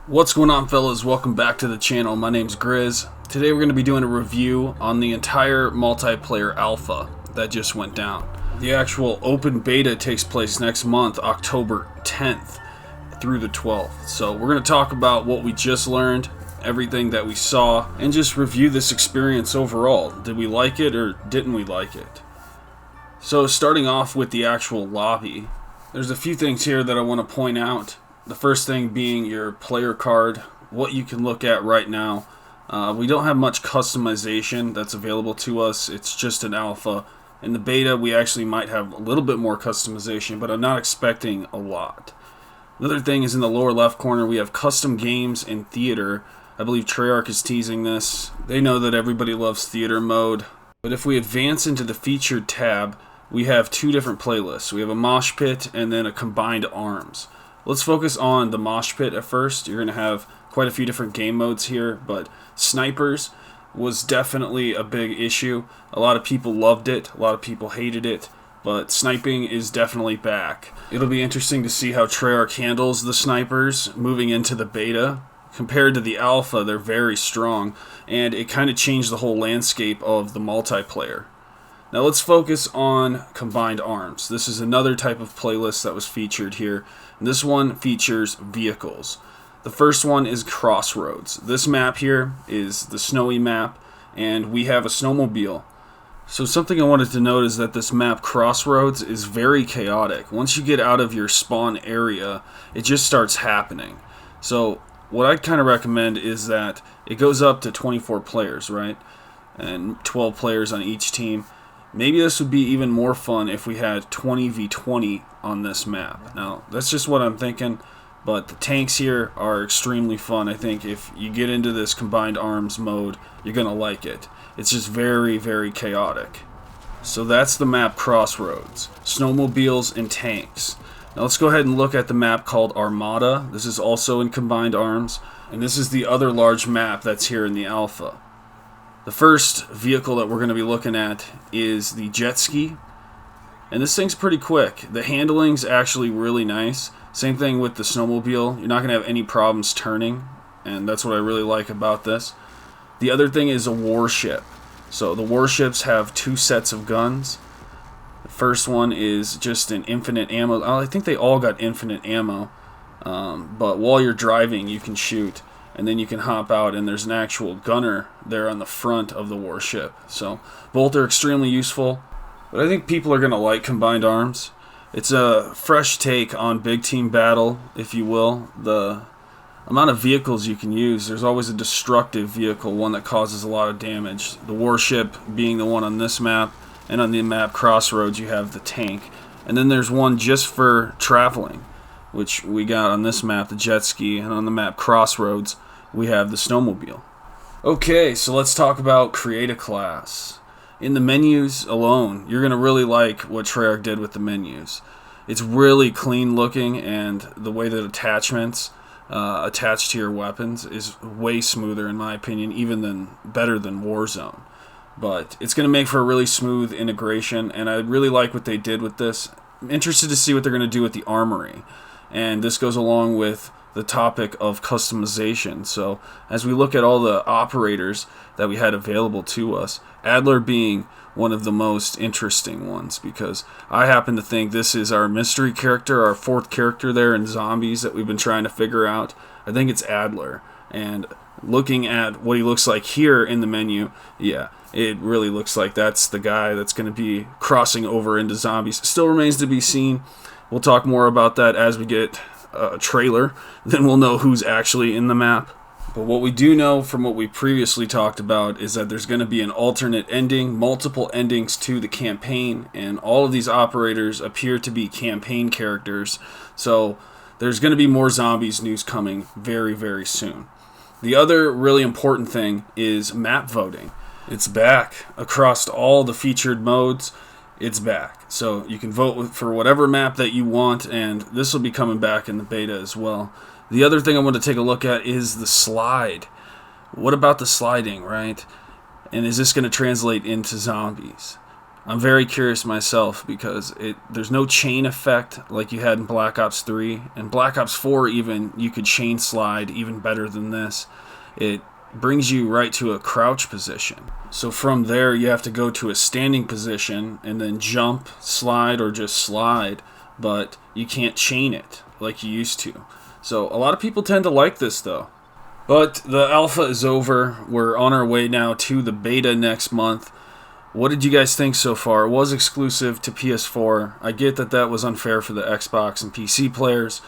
What's going on, fellas? Welcome back to the channel. My name's GRIZZ. Today we're going to be doing a review on the entire multiplayer alpha that just went down. The actual open beta takes place next month, October 10th through the 12th. So we're going to talk about what we just learned, everything that we saw, and just review this experience overall. Did we like it or didn't we like it? So starting off with the actual lobby, there's a few things here that I want to point out. The first thing being your player card, what you can look at right now. We don't have much customization that's available to us. It's just an alpha. In the beta, we actually might have a little bit more customization, but I'm not expecting a lot. Another thing is in the lower left corner, we have custom games in theater. I believe Treyarch is teasing this. They know that everybody loves theater mode. But if we advance into the featured tab, we have two different playlists. We have a mosh pit and then a combined arms. Let's focus on the mosh pit at first. You're going to have quite a few different game modes here, but snipers was definitely a big issue. A lot of people loved it, a lot of people hated it, but sniping is definitely back. It'll be interesting to see how Treyarch handles the snipers moving into the beta. Compared to the alpha, they're very strong, and it kind of changed the whole landscape of the multiplayer. Now let's focus on combined arms. This is another type of playlist that was featured here. This one features vehicles. The first one is Crossroads. This map here is the snowy map, and we have a snowmobile. So something I wanted to note is that this map Crossroads is very chaotic. Once you get out of your spawn area, it just starts happening. So what I'd kind of recommend is that it goes up to 24 players, right? And 12 players on each team. Maybe this would be even more fun if we had 20v20 on this map. Now, that's just what I'm thinking, but the tanks here are extremely fun. I think if you get into this combined arms mode, you're going to like it. It's just very, very chaotic. So that's the map Crossroads. Snowmobiles and tanks. Now let's go ahead and look at the map called Armada. This is also in combined arms, and this is the other large map that's here in the alpha. The first vehicle that we're going to be looking at is the jet ski, and this thing's pretty quick. The handling's actually really nice. Same thing with the snowmobile. You're not going to have any problems turning, and that's what I really like about this. The other thing is a warship. So the warships have two sets of guns. The first one is just an infinite ammo. I think they all got infinite ammo, but while you're driving you can shoot. And then you can hop out and there's an actual gunner there on the front of the warship. So both are extremely useful. But I think people are going to like combined arms. It's a fresh take on big team battle, if you will. The amount of vehicles you can use, there's always a destructive vehicle, one that causes a lot of damage. The warship being the one on this map, and on the map Crossroads you have the tank. And then there's one just for traveling, which we got on this map, the jet ski, and on the map Crossroads we have the snowmobile. Okay, so let's talk about create a class. In the menus alone, you're going to really like what Treyarch did with the menus. It's really clean looking, and the way that attachments attach to your weapons is way smoother in my opinion, even better than Warzone. But it's going to make for a really smooth integration, and I really like what they did with this. I'm interested to see what they're going to do with the armory. And this goes along with the topic of customization. So as we look at all the operators that we had available to us, Adler being one of the most interesting ones, because I happen to think this is our mystery character, our fourth character there in Zombies that we've been trying to figure out. I think it's Adler. And looking at what he looks like here in the menu, yeah, it really looks like that's the guy that's going to be crossing over into Zombies. Still remains to be seen. We'll talk more about that as we get a trailer. Then we'll know who's actually in the map. But what we do know from what we previously talked about is that there's going to be an alternate ending, multiple endings to the campaign, and all of these operators appear to be campaign characters. So there's going to be more Zombies news coming very, very soon. The other really important thing is map voting. It's back across all the featured modes. It's back. So you can vote for whatever map that you want, and this will be coming back in the beta as well. The other thing I want to take a look at is the slide. What about the sliding, right? And is this going to translate into Zombies? I'm very curious myself because there's no chain effect like you had in Black Ops 3. And Black Ops 4 even, you could chain slide even better than this. It brings you right to a crouch position. So from there you have to go to a standing position and then jump, slide, or just slide. But you can't chain it like you used to. So a lot of people tend to like this though. But the alpha is over. We're on our way now to the beta next month. What did you guys think so far? It was exclusive to PS4. I get that that was unfair for the Xbox and PC players,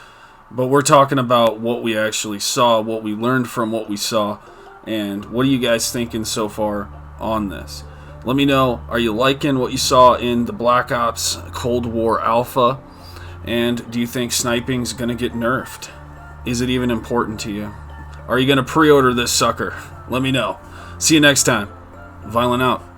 but we're talking about what we actually saw, what we learned from what we saw, and what are you guys thinking so far on this? Let me know, are you liking what you saw in the Black Ops Cold War Alpha? And do you think sniping's going to get nerfed? Is it even important to you? Are you going to pre-order this sucker? Let me know. See you next time. Viollent out.